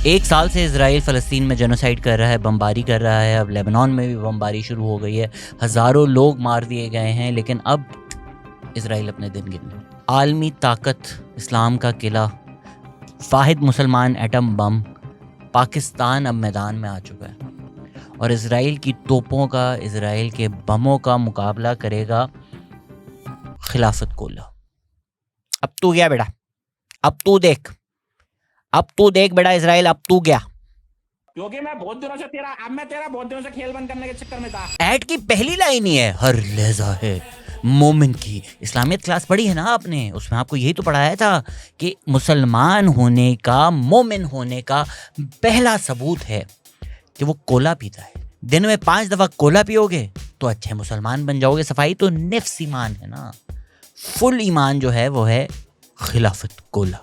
ایک سال سے اسرائیل فلسطین میں جینوسائیڈ کر رہا ہے، بمباری کر رہا ہے. اب لیبنان میں بھی بمباری شروع ہو گئی ہے، ہزاروں لوگ مار دیے گئے ہیں. لیکن اب اسرائیل اپنے دن گننے. عالمی طاقت، اسلام کا قلعہ، واحد مسلمان ایٹم بم، پاکستان اب میدان میں آ چکا ہے اور اسرائیل کی توپوں کا، اسرائیل کے بموں کا مقابلہ کرے گا خلافت کولہ. اب تو گیا بیٹا، اب تو دیکھ بیٹا اسرائیل، اب تو گیا. کیونکہ میں بہت دنوں سے کھیل بند کرنے کے چکر میں تھا. ایڈ کی پہلی لائن ہی ہے ہر لہجہ ہے مومن کی. اسلامیت کلاس پڑھی ہے نا آپ نے، اس میں آپ کو یہی تو پڑھایا تھا کہ مسلمان ہونے کا، مومن ہونے کا پہلا ثبوت ہے کہ وہ کولا پیتا ہے. دن میں 5 دفعہ کولا پیو گے تو اچھے مسلمان بن جاؤ گے. صفائی تو نفس ایمان ہے نا، فل ایمان جو ہے وہ ہے خلافت کولا.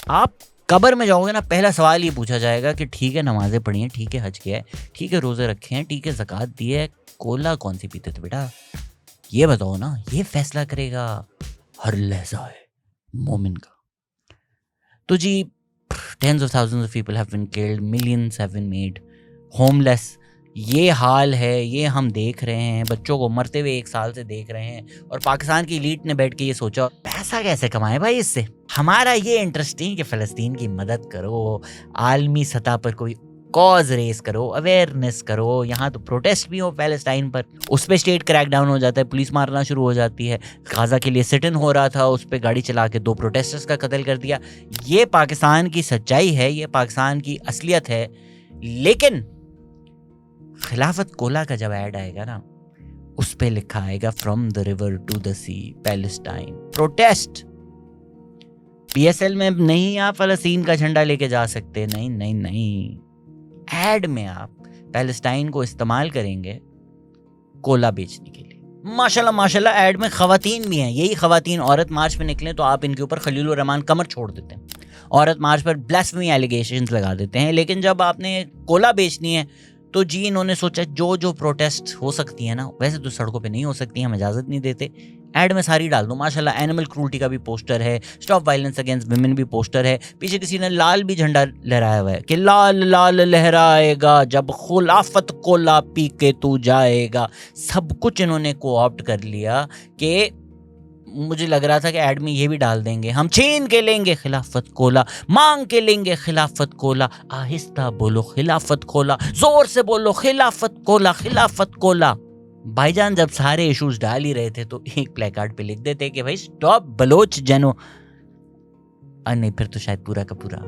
آپ قبر میں جاؤ گے نا، پہلا سوال یہ پوچھا جائے گا کہ ٹھیک ہے نمازیں پڑھی ہیں، ٹھیک ہے حج کیا ہے، ٹھیک ہے روزے رکھے ہیں، ٹھیک ہے زکوٰۃ دی ہے، کولا کون سی پیتے تھے بیٹا؟ یہ بتاؤ نا. یہ فیصلہ کرے گا ہر لہجہ ہے مومن کا. تو جی tens of thousands of people have been killed, millions have been made homeless. یہ حال ہے، یہ ہم دیکھ رہے ہیں، بچوں کو مرتے ہوئے 1 سال سے دیکھ رہے ہیں. اور پاکستان کی ایلیٹ نے بیٹھ کے یہ سوچا پیسہ کیسے کمائے بھائی اس سے. ہمارا یہ انٹرسٹ نہیں کہ فلسطین کی مدد کرو، عالمی سطح پر کوئی کاز ریز کرو، اویئرنیس کرو. یہاں تو پروٹیسٹ بھی ہو پیلسٹائن پر، اس پہ اسٹیٹ کریک ڈاؤن ہو جاتا ہے، پولیس مارنا شروع ہو جاتی ہے. غازہ کے لیے سٹ ان ہو رہا تھا، اس پہ گاڑی چلا کے 2 پروٹیسٹرز کا قتل کر دیا. یہ پاکستان کی سچائی ہے، یہ پاکستان کی اصلیت ہے. لیکن خلافت کولا کا جب ایڈ آئے گا نا، اس پہ لکھا آئے گا from the river to the sea Palestine protest. P S L میں نہیں آپ فلسطین کا جھنڈا لے کے جا سکتے، نہیں نہیں نہیں. ایڈ میں آپ پیلسٹائن کو استعمال کریں گے کولا بیچنے کے لیے. ماشاءاللہ ماشاءاللہ ایڈ میں خواتین بھی ہیں. یہی خواتین عورت مارچ پہ نکلیں تو آپ ان کے اوپر خلیل الرحمان کمر چھوڑ دیتے ہیں، عورت مارچ پر بلاسفیمی ایلیگیشنز لگا دیتے ہیں. لیکن جب آپ نے کولا بیچنی ہے تو جی انہوں نے سوچا جو پروٹیسٹ ہو سکتی ہیں نا، ویسے تو سڑکوں پہ نہیں ہو سکتی، ہم اجازت نہیں دیتے، ایڈ میں ساری ڈال دو. ماشاءاللہ اینیمل کرولٹی کا بھی پوسٹر ہے، اسٹاپ وائلنس اگینسٹ ویمن بھی پوسٹر ہے. پیچھے کسی نے لال بھی جھنڈا لہرایا ہوا ہے کہ لال لال لہرائے گا جب خلافت کولا پی کے تو جائے گا. سب کچھ انہوں نے کو آپٹ کر لیا کہ مجھے لگ رہا تھا کہ ایڈ میں یہ بھی ڈال دیں گے، ہم چھین کے لیں گے خلافت کولا، مانگ کے لیں گے خلافت کولا. آہستہ بولو خلافت کولا، زور سے بولو خلافت کولا، خلافت کولا. بھائی جان جب سارے ایشوز ڈال ہی رہے تھے تو ایک پلے کارڈ پہ لکھ دیتے کہ بھائی سٹاپ بلوچ جنو. اور نہیں پھر تو شاید پورا کا پورا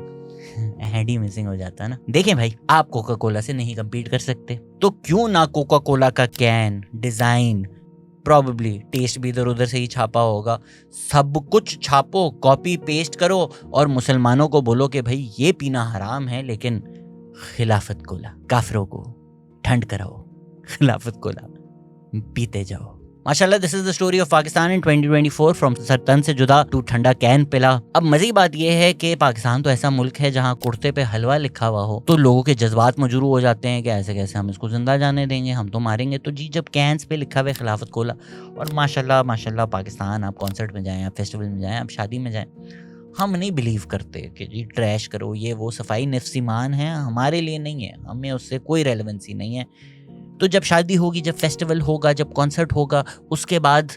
ہیڈ ہی مسنگ ہو جاتا نا. دیکھیں بھائی، آپ کوکا کولا سے نہیں کمپیٹ کر سکتے تو کیوں نہ کوکا کولا کا کین، ڈیزائن، پروبیبلی ٹیسٹ بھی ادھر ادھر سے ہی چھاپا ہوگا، سب کچھ چھاپو، کاپی پیسٹ کرو اور مسلمانوں کو بولو کہ بھائی یہ پینا حرام ہے لیکن خلافت کولا، کافروں کو ٹھنڈ کراؤ، خلافت کولا پیتے جاؤ. ماشاءاللہ this is the story of Pakistan in 2024 from سرطن سے جدا ٹو ٹھنڈا کین پلا. اب مزید بات یہ ہے کہ پاکستان تو ایسا ملک ہے جہاں کرتے پہ حلوہ لکھا ہوا ہو تو لوگوں کے جذبات مجروح ہو جاتے ہیں کہ ایسے کیسے ہم اس کو زندہ جانے دیں گے، ہم تو ماریں گے. تو جی جب کینس پہ لکھا ہوا ہے خلافت کولا، اور ماشاءاللہ پاکستان آپ کانسرٹ میں جائیں، آپ فیسٹیول میں جائیں، آپ شادی میں جائیں، ہم نہیں بلیو کرتے کہ جی ٹریش کرو یہ وہ. صفائی نفس ایمان ہے، ہمارے لیے نہیں ہے، ہمیں اس سے کوئی ریلیونسی نہیں ہے. تو جب شادی ہوگی، جب فیسٹیول ہوگا، جب کانسرٹ ہوگا، اس کے بعد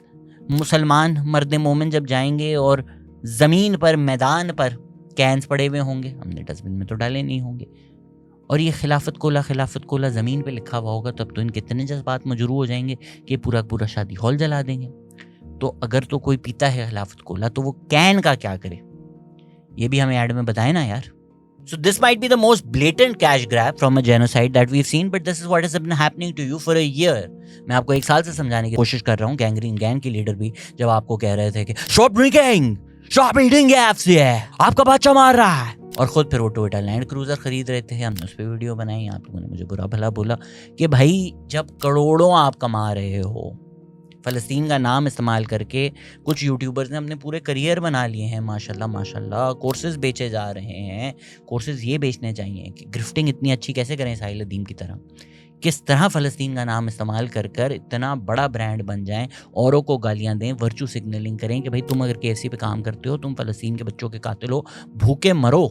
مسلمان مرد مومن جب جائیں گے اور زمین پر، میدان پر کینس پڑے ہوئے ہوں گے، ہم نے ڈسٹبن میں تو ڈالے نہیں ہوں گے، اور یہ خلافت کولا زمین پہ لکھا ہوا ہوگا، تب تو ان کے اتنے جذبات مجروح ہو جائیں گے کہ پورا شادی ہال جلا دیں گے. تو اگر تو کوئی پیتا ہے خلافت کولا تو وہ کین کا کیا کرے، یہ بھی ہمیں ایڈ میں بتائے نا یار. So this might be the most blatant cash grab from a genocide that we've seen, but this is what has been happening to you for a year. میں آپ کو 1 سال سے سمجھانے کی کوشش کر رہا ہوں. گینگ کی لیڈر بھی جب آپ کو کہہ رہے تھے کہ stop drinking, stop eating KFC ہے، آپ کا بچہ مار رہا ہے، اور خود پھر وہ ٹویوٹا لینڈ کروزر خرید رہے تھے. ہم نے اس پہ ویڈیو بنائی، آپ لوگوں نے مجھے برا بھلا بولا کہ بھائی جب کروڑوں آپ کما رہے ہو، فلسطین کا نام استعمال کر کے کچھ یوٹیوبرز نے اپنے پورے کریئر بنا لیے ہیں. ماشاءاللہ کورسز بیچے جا رہے ہیں. کورسز یہ بیچنے چاہیے کہ گرفٹنگ اتنی اچھی کیسے کریں ساحل الدین کی طرح، کس طرح فلسطین کا نام استعمال کر اتنا بڑا برانڈ بن جائیں، اوروں کو گالیاں دیں، ورچو سگنلنگ کریں کہ بھائی تم اگر KFC پہ کام کرتے ہو، تم فلسطین کے بچوں کے قاتل ہو، بھوکے مرو.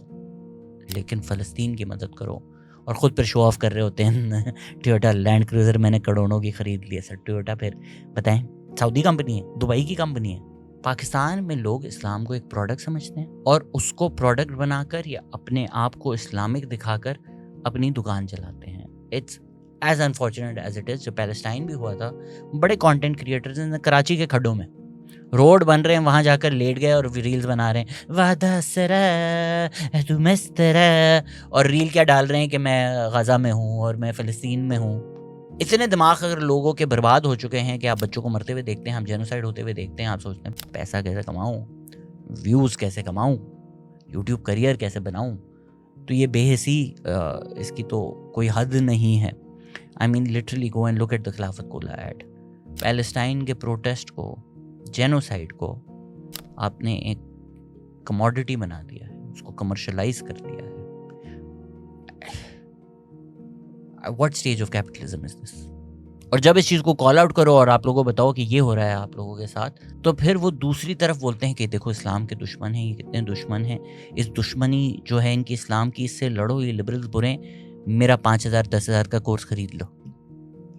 لیکن فلسطین کی مدد کرو. اور خود پھر شو آف کر رہے ہوتے ہیں ٹویوٹا لینڈ کروزر میں نے کروڑوں کی خرید لی ہے. سر ٹویوٹا پھر بتائیں سعودی کمپنی ہے, دبئی کی کمپنی ہے. پاکستان میں لوگ اسلام کو ایک پروڈکٹ سمجھتے ہیں اور اس کو پروڈکٹ بنا کر یا اپنے آپ کو اسلامک دکھا کر اپنی دکان چلاتے ہیں. It's as unfortunate as it is. جو پیلسٹائن بھی ہوا تھا, بڑے کانٹینٹ کریٹرز ہیں کراچی کے کھڈوں میں روڈ بن رہے ہیں, وہاں جا کر لیٹ گئے اور ریلز بنا رہے ہیں وعدہ سرا تو مسترا, اور ریل کیا ڈال رہے ہیں کہ میں غزہ میں ہوں اور میں فلسطین میں ہوں. اتنے دماغ اگر لوگوں کے برباد ہو چکے ہیں کہ آپ بچوں کو مرتے ہوئے دیکھتے ہیں, آپ جینوسائیڈ ہوتے ہوئے دیکھتے ہیں, آپ سوچتے ہیں پیسہ کیسے کماؤں, ویوز کیسے کماؤں, یوٹیوب کریئر کیسے بناؤں. تو یہ بے حسی اس کی تو کوئی حد نہیں ہے. I mean literally go and look at the Khilafat cola ad. Palestine کے پروٹیسٹ کو, جینوسائیڈ کو آپ نے ایک کموڈٹی بنا دیا ہے, اس کو کمرشلائز کر دیا ہے. What stage of capitalism is this? اور جب اس چیز کو کال آؤٹ کرو اور آپ لوگوں کو بتاؤ کہ یہ ہو رہا ہے آپ لوگوں کے ساتھ, تو پھر وہ دوسری طرف بولتے ہیں کہ دیکھو اسلام کے دشمن ہیں, یہ کتنے دشمن ہیں, اس دشمنی جو ہے ان کی اسلام کی, اس سے لڑو, یہ لبرلز برے ہیں, میرا 5,000 10,000 کا کورس خرید لو.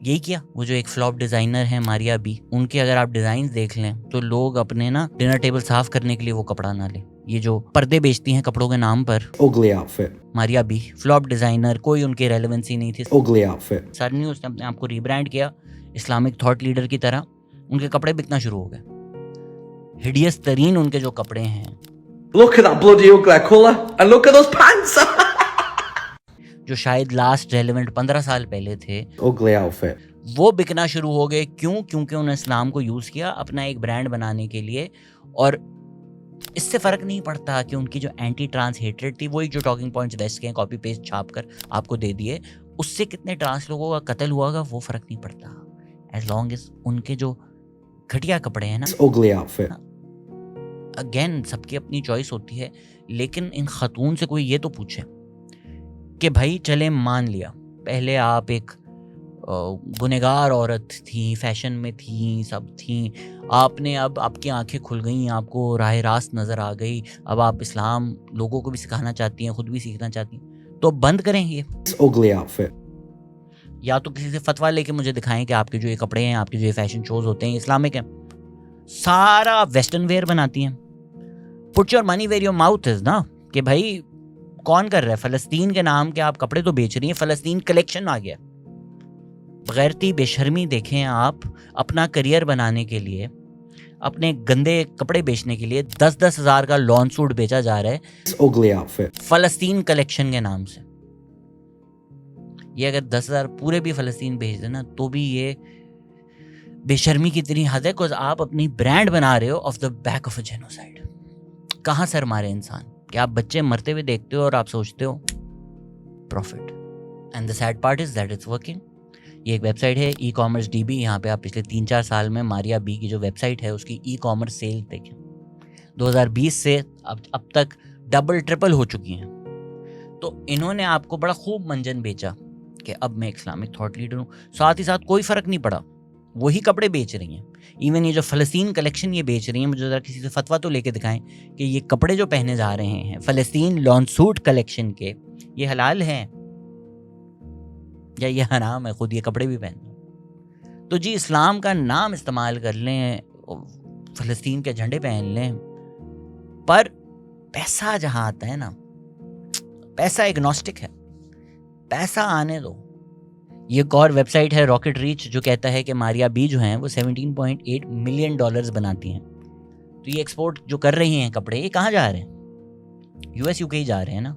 یہی کیا وہ جو ایک فلاپ ڈیزائنر ہیں ماریا بی, ان کے اگر آپ ڈیزائنز دیکھ لیں تو لوگ اپنے نا ڈنر ٹیبل صاف کرنے کے لیے وہ کپڑا نہ لیں. یہ جو پردے بیچتی ہیں کپڑوں کے نام پر, ugly outfit, Maria B flop designer, کوئی ان کی ریلیونسی نہیں تھی. ugly outfit, سڈنلی اس نے اپنے آپ کو ریبرانڈ کیا اسلامک تھاٹ لیڈر کی طرح, ان کے کپڑے بکنا شروع ہو گئے. ہڈیس ترین ان کے جو کپڑے ہیں, look at that bloody ugly colour and look at those pants. جو شاید لاسٹ ریلیونٹ 15 سال پہلے تھے, ugly outfit, وہ بکنا شروع ہو گئے. کیوں؟ کیونکہ انہوں نے اسلام کو یوز کیا اپنا ایک برانڈ بنانے کے لیے. اور اس سے فرق نہیں پڑتا کہ ان کی جو اینٹی ٹرانس ہیٹریڈ تھی, وہی جو ٹاکنگ پوائنٹس ویسٹ کے کاپی پیسٹ چھاپ کر آپ کو دے دیے, اس سے کتنے ٹرانس لوگوں کا قتل ہوا گا وہ فرق نہیں پڑتا, ایز لانگ ایز ان کے جو گھٹیا کپڑے ہیں نا. ugly outfit, اگین سب کی اپنی چوائس ہوتی ہے, لیکن ان خاتون سے کوئی یہ تو پوچھے کہ بھائی چلے مان لیا پہلے آپ ایک گنہگار عورت تھیں, فیشن میں تھیں, سب تھیں, آپ نے اب آپ کی آنکھیں کھل گئیں, آپ کو راہ راست نظر آ گئی, اب آپ اسلام لوگوں کو بھی سکھانا چاہتی ہیں, خود بھی سیکھنا چاہتی ہیں, تو بند کریں یہ. ugly outfit, یا تو کسی سے فتویٰ لے کے مجھے دکھائیں کہ آپ کے جو یہ کپڑے ہیں, آپ کے جو یہ فیشن شوز ہوتے ہیں اسلامک ہیں. سارا ویسٹرن ویئر بناتی ہیں. Put your money where your mouth is نا, کہ بھائی کون کر رہا ہے, فلسطین کے نام کے آپ کپڑے تو بیچ رہی ہیں, فلسطین کلیکشن آ گیا. بغیرتی بے شرمی دیکھیں آپ, اپنا کریئر بنانے کے لیے, اپنے گندے کپڑے بیچنے کے لیے 10,000 ہزار کا لان سوٹ بیچا جا رہا ہے ugly outfit, فلسطین کلیکشن کے نام سے. یہ اگر 10,000 پورے بھی فلسطین بھیج دیں نا تو بھی یہ بے شرمی کی اتنی حد ہے, کہ آپ اپنی برانڈ بنا رہے ہو off the back of a genocide. کہاں سر مارے انسان کہ آپ بچے مرتے ہوئے دیکھتے ہو اور آپ سوچتے ہو profit. And the sad part is that it's working. یہ ایک ویب سائٹ ہے ای کامرس ڈی بی, یہاں پہ آپ پچھلے 3-4 سال میں ماریا بی کی جو ویب سائٹ ہے اس کی ای کامرس سیل دیکھیں, 2020 سے اب تک ڈبل ٹرپل ہو چکی ہیں. تو انہوں نے آپ کو بڑا خوب منجن بیچا کہ اب میں اسلامک تھاٹ لیڈر ہوں, ساتھ ہی ساتھ کوئی فرق نہیں پڑا, وہی کپڑے بیچ رہی ہیں. ایون یہ جو فلسطین کلیکشن یہ بیچ رہی ہیں, مجھے ذرا کسی سے فتویٰ تو لے کے دکھائیں کہ یہ کپڑے جو پہنے جا رہے ہیں فلسطین لان سوٹ کلیکشن کے, یہ حلال ہیں یا یہ حرام ہے خود یہ کپڑے بھی پہننا. تو جی اسلام کا نام استعمال کر لیں, فلسطین کے جھنڈے پہن لیں, پر پیسہ جہاں آتا ہے نا, پیسہ ایگنوسٹک ہے, پیسہ آنے دو. یہ ایک اور ویب سائٹ ہے راکٹ ریچ جو کہتا ہے کہ ماریا بی جو ہیں وہ $17.8 ملین بناتی ہیں. تو یہ ایکسپورٹ جو کر رہی ہیں کپڑے, یہ کہاں جا رہے ہیں؟ US UK ہی جا رہے ہیں نا.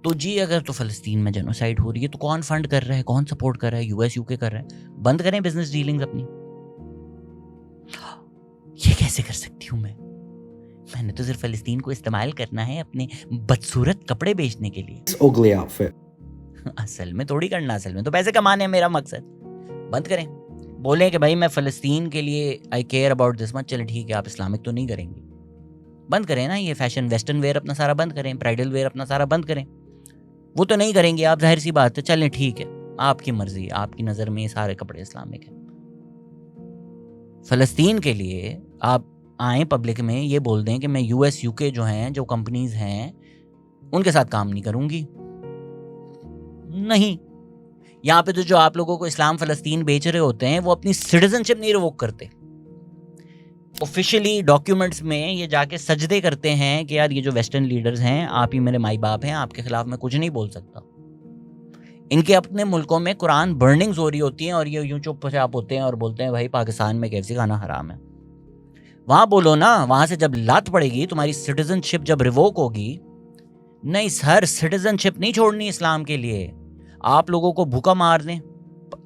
تو جی اگر تو فلسطین میں جینوسائیڈ ہو رہی ہے تو کون فنڈ کر رہا ہے, کون سپورٹ کر رہا ہے؟ US UK کر رہا ہے. بند کریں بزنس ڈیلنگز اپنی. یہ کیسے کر سکتی ہوں میں نے تو صرف فلسطین کو استعمال کرنا ہے اپنے بدصورت کپڑے بیچنے کے لیے. ugly outfit, اصل میں تھوڑی کرنا, اصل میں تو پیسے کمانے ہیں میرا مقصد. بند کریں, بولیں کہ بھائی میں فلسطین کے لیے آئی کیئر اباؤٹ دس مچ. چلے ٹھیک ہے, آپ اسلامک تو نہیں کریں گے, بند کریں نا یہ فیشن ویسٹرن ویئر اپنا سارا بند کریں, برائڈل ویئر اپنا سارا بند کریں. وہ تو نہیں کریں گے آپ, ظاہر سی بات ہے. چلیں ٹھیک ہے, آپ کی مرضی, آپ کی نظر میں یہ سارے کپڑے اسلامک ہیں. فلسطین کے لیے آپ آئیں پبلک میں یہ بول دیں کہ میں US UK جو ہیں جو کمپنیز ہیں ان کے ساتھ کام نہیں کروں گی. نہیں, یہاں پہ تو جو آپ لوگوں کو اسلام فلسطین بیچ رہے ہوتے ہیں وہ اپنی سٹیزن شپ نہیں ریووک کرتے, آفیشلی ڈاکیومنٹس میں یہ جا کے سجدے کرتے ہیں کہ یار یہ جو ویسٹرن لیڈرز ہیں, آپ ہی میرے مائی باپ ہیں, آپ کے خلاف میں کچھ نہیں بول سکتا. ان کے اپنے ملکوں میں قرآن برننگز ہو رہی ہوتی ہیں اور یہ یوں چپ چاپ ہوتے ہیں اور بولتے ہیں بھائی پاکستان میں KFC کھانا حرام ہے. وہاں بولو نا, وہاں سے جب لات پڑے گی, تمہاری سٹیزن شپ جب ریووک ہوگی, نہیں سر سٹیزن شپ نہیں چھوڑنی اسلام کے لیے. آپ لوگوں کو بھوکا مار دیں,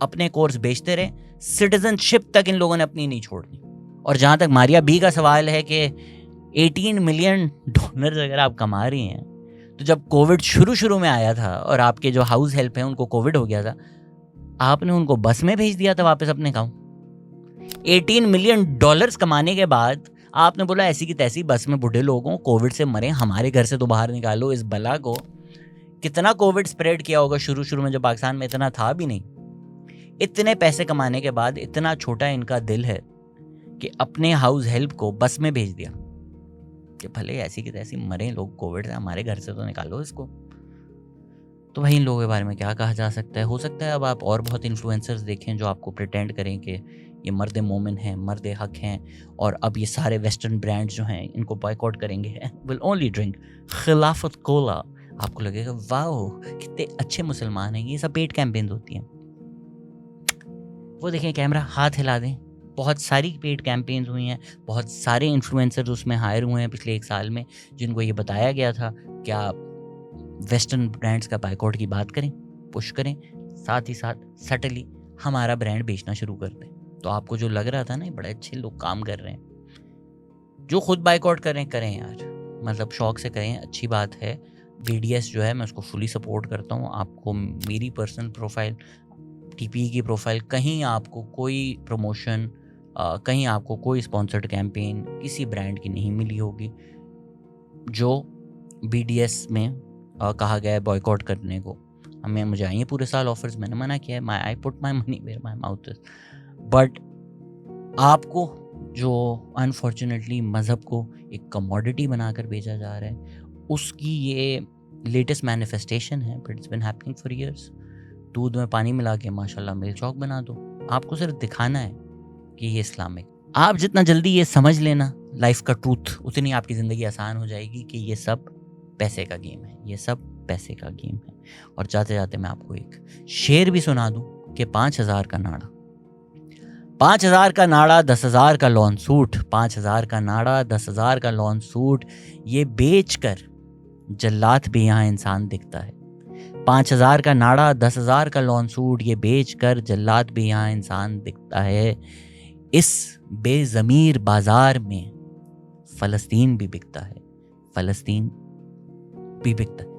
اپنے کورس بیچتے رہیں, سٹیزن شپ تک ان لوگوں نے اپنی نہیں چھوڑنی. اور جہاں تک ماریا بی کا سوال ہے کہ $18 ملین اگر آپ کما رہی ہیں, تو جب کووڈ شروع میں آیا تھا اور آپ کے جو ہاؤس ہیلپ ہیں ان کو کووڈ ہو گیا تھا, آپ نے ان کو بس میں بھیج دیا تھا واپس اپنے گاؤں. $18 ملین کمانے کے بعد آپ نے بولا ایسی کی تیسی بس میں بوڑھے لوگوں کووڈ سے مرے, ہمارے گھر سے تو باہر نکالو اس بلا کو. کتنا کووڈ سپریڈ کیا ہوگا شروع میں, جو پاکستان میں اتنا تھا بھی نہیں. اتنے پیسے کمانے کے بعد اتنا چھوٹا ان کا دل ہے کہ اپنے ہاؤس ہیلپ کو بس میں بھیج دیا کہ بھلے ایسی کی تیسی مرے لوگ کووڈ سے, ہمارے گھر سے تو نکالو اس کو. تو بھائی ان لوگوں کے بارے میں کیا کہا جا سکتا ہے. ہو سکتا ہے اب آپ اور بہت انفلوئنسرز دیکھیں جو آپ کو پریٹینڈ کریں کہ یہ مرد مومن ہیں, مرد حق ہیں, اور اب یہ سارے ویسٹرن برانڈ جو ہیں ان کو بائیکاٹ کریں گے, ول اونلی ڈرنک خلافت کولا. آپ کو لگے گا واو کتنے اچھے مسلمان ہیں. یہ سب پیڈ کیمپینز ہوتی ہیں. وہ دیکھیں کیمرہ ہاتھ ہلا دیں, بہت ساری پیڈ کیمپینز ہوئی ہیں, بہت سارے انفلوئنسرز اس میں ہائر ہوئے ہیں پچھلے 1 سال میں, جن کو یہ بتایا گیا تھا کہ آپ ویسٹرن برانڈز کا بائیکاٹ کی بات کریں, پش کریں, ساتھ ہی ساتھ سٹلی ہمارا برانڈ بیچنا شروع کر دیں. تو آپ کو جو لگ رہا تھا نا بڑے اچھے لوگ کام کر رہے ہیں, جو خود بائیکاٹ کریں یار, مطلب شوق سے کریں, اچھی بات ہے. BDS جو ہے میں اس کو فلی سپورٹ کرتا ہوں. آپ کو میری پرسنل پروفائل, TPE کی پروفائل, کہیں آپ کو کوئی پروموشن, کہیں آپ کو کوئی اسپانسرڈ کیمپین کسی برانڈ کی نہیں ملی ہوگی. جو BDS میں کہا گیا ہے بائیکاٹ کرنے کو, مجھے آئی ہیں پورے سال آفرز, میں نے منع کیا ہے, I put my money where my mouth is. But آپ کو جو انفارچونیٹلی مذہب کو ایک کموڈٹی بنا کر بیچا جا رہا ہے, اس کی یہ لیٹسٹ مینیفیسٹیشن ہے. But it's been happening for years. دودھ میں پانی ملا کے ماشاءاللہ ملک چوک بنا دو. آپ کو صرف دکھانا ہے کہ یہ اسلامک. آپ جتنا جلدی یہ سمجھ لینا لائف کا ٹروتھ, اتنی آپ کی زندگی آسان ہو جائے گی کہ یہ سب پیسے کا گیم ہے, یہ سب پیسے کا گیم ہے. اور جاتے جاتے میں آپ کو ایک شعر بھی سنا دوں کہ 5,000 کا ناڑا, 5,000 کا ناڑا 10,000 کا لون سوٹ, 5,000 کا ناڑا 10,000 کا لون سوٹ, یہ بیچ کر جلات بھی یہاں انسان دکھتا ہے. 5,000 کا ناڑا 10,000 کا لون سوٹ, یہ بیچ کر جلات بھی یہاں انسان دکھتا ہے. اس بے ضمیر بازار میں فلسطین بھی بکتا ہے, فلسطین بھی بکتا ہے.